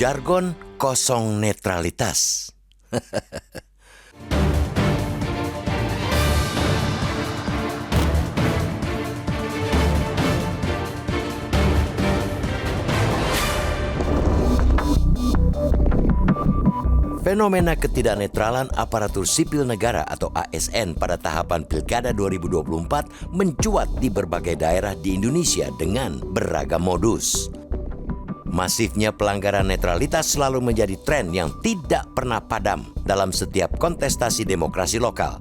Jargon kosong netralitas. Fenomena ketidaknetralan aparatur sipil negara atau ASN pada tahapan Pilkada 2024 mencuat di berbagai daerah di Indonesia dengan beragam modus. Masifnya pelanggaran netralitas selalu menjadi tren yang tidak pernah padam dalam setiap kontestasi demokrasi lokal.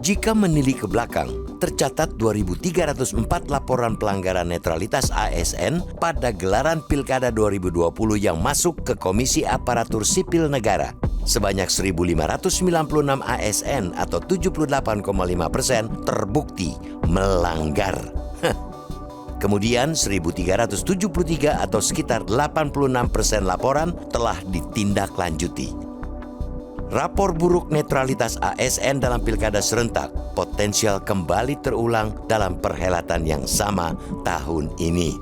Jika menilik ke belakang, tercatat 2.304 laporan pelanggaran netralitas ASN pada gelaran Pilkada 2020 yang masuk ke Komisi Aparatur Sipil Negara. Sebanyak 1.596 ASN atau 78,5% terbukti melanggar. Kemudian 1.373 atau sekitar 86% laporan telah ditindaklanjuti. Rapor buruk netralitas ASN dalam pilkada serentak potensial kembali terulang dalam perhelatan yang sama tahun ini.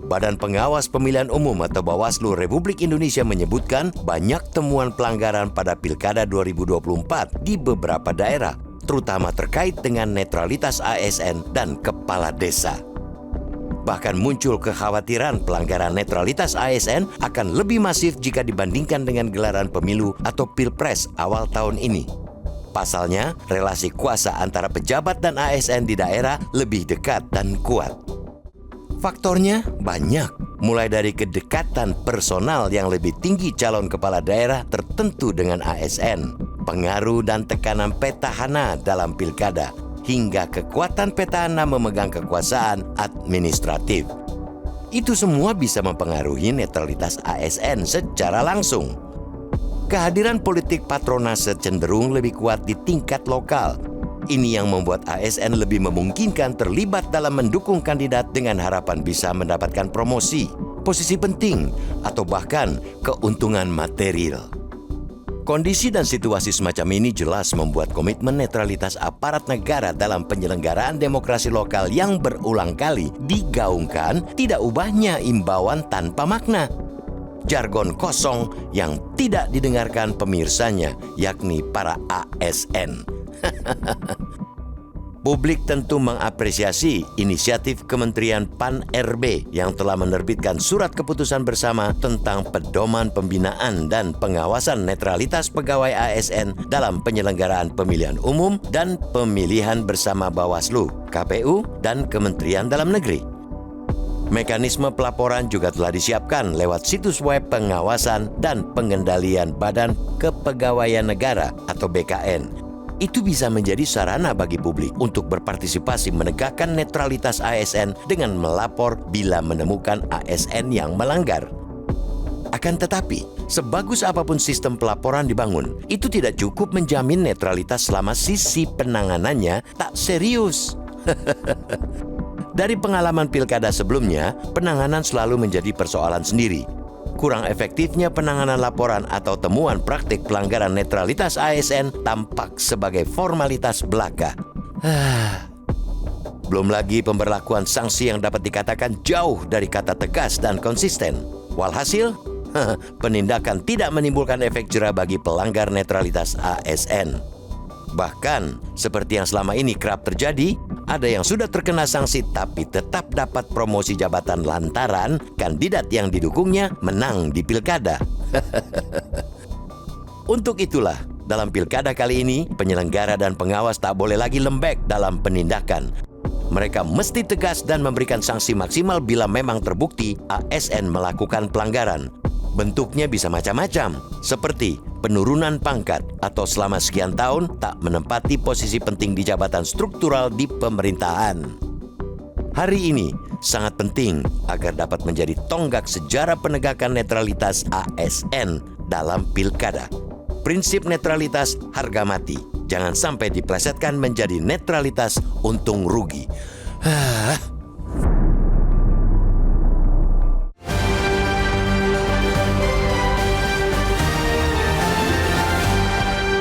Badan Pengawas Pemilihan Umum atau Bawaslu Republik Indonesia menyebutkan banyak temuan pelanggaran pada Pilkada 2024 di beberapa daerah, terutama terkait dengan netralitas ASN dan kepala desa. Bahkan muncul kekhawatiran pelanggaran netralitas ASN akan lebih masif jika dibandingkan dengan gelaran pemilu atau pilpres awal tahun ini. Pasalnya, relasi kuasa antara pejabat dan ASN di daerah lebih dekat dan kuat. Faktornya banyak, mulai dari kedekatan personal yang lebih tinggi calon kepala daerah tertentu dengan ASN, pengaruh dan tekanan petahana dalam pilkada, hingga kekuatan petahana memegang kekuasaan administratif. Itu semua bisa mempengaruhi netralitas ASN secara langsung. Kehadiran politik patronase cenderung lebih kuat di tingkat lokal. Ini yang membuat ASN lebih memungkinkan terlibat dalam mendukung kandidat dengan harapan bisa mendapatkan promosi, posisi penting, atau bahkan keuntungan material. Kondisi dan situasi semacam ini jelas membuat komitmen netralitas aparat negara dalam penyelenggaraan demokrasi lokal yang berulang kali digaungkan tidak ubahnya imbauan tanpa makna. Jargon kosong yang tidak didengarkan pemirsanya, yakni para ASN. Publik tentu mengapresiasi inisiatif Kementerian Pan-RB yang telah menerbitkan surat keputusan bersama tentang pedoman pembinaan dan pengawasan netralitas pegawai ASN dalam penyelenggaraan pemilihan umum dan pemilihan bersama Bawaslu, KPU, dan Kementerian Dalam Negeri. Mekanisme pelaporan juga telah disiapkan lewat situs web pengawasan dan pengendalian Badan Kepegawaian Negara atau BKN. Itu bisa menjadi sarana bagi publik untuk berpartisipasi menegakkan netralitas ASN dengan melapor bila menemukan ASN yang melanggar. Akan tetapi, sebagus apapun sistem pelaporan dibangun, itu tidak cukup menjamin netralitas selama sisi penanganannya tak serius. Dari pengalaman pilkada sebelumnya, penanganan selalu menjadi persoalan sendiri. Kurang efektifnya penanganan laporan atau temuan praktik pelanggaran netralitas ASN tampak sebagai formalitas belaka. Belum lagi pemberlakuan sanksi yang dapat dikatakan jauh dari kata tegas dan konsisten. Walhasil, penindakan tidak menimbulkan efek jera bagi pelanggar netralitas ASN. Bahkan, seperti yang selama ini kerap terjadi, ada yang sudah terkena sanksi tapi tetap dapat promosi jabatan lantaran kandidat yang didukungnya menang di pilkada. Untuk itulah, dalam pilkada kali ini, penyelenggara dan pengawas tak boleh lagi lembek dalam penindakan. Mereka mesti tegas dan memberikan sanksi maksimal bila memang terbukti ASN melakukan pelanggaran. Bentuknya bisa macam-macam, seperti penurunan pangkat atau selama sekian tahun tak menempati posisi penting di jabatan struktural di pemerintahan. Hari ini sangat penting agar dapat menjadi tonggak sejarah penegakan netralitas ASN dalam pilkada. Prinsip netralitas harga mati, jangan sampai diplesetkan menjadi netralitas untung rugi.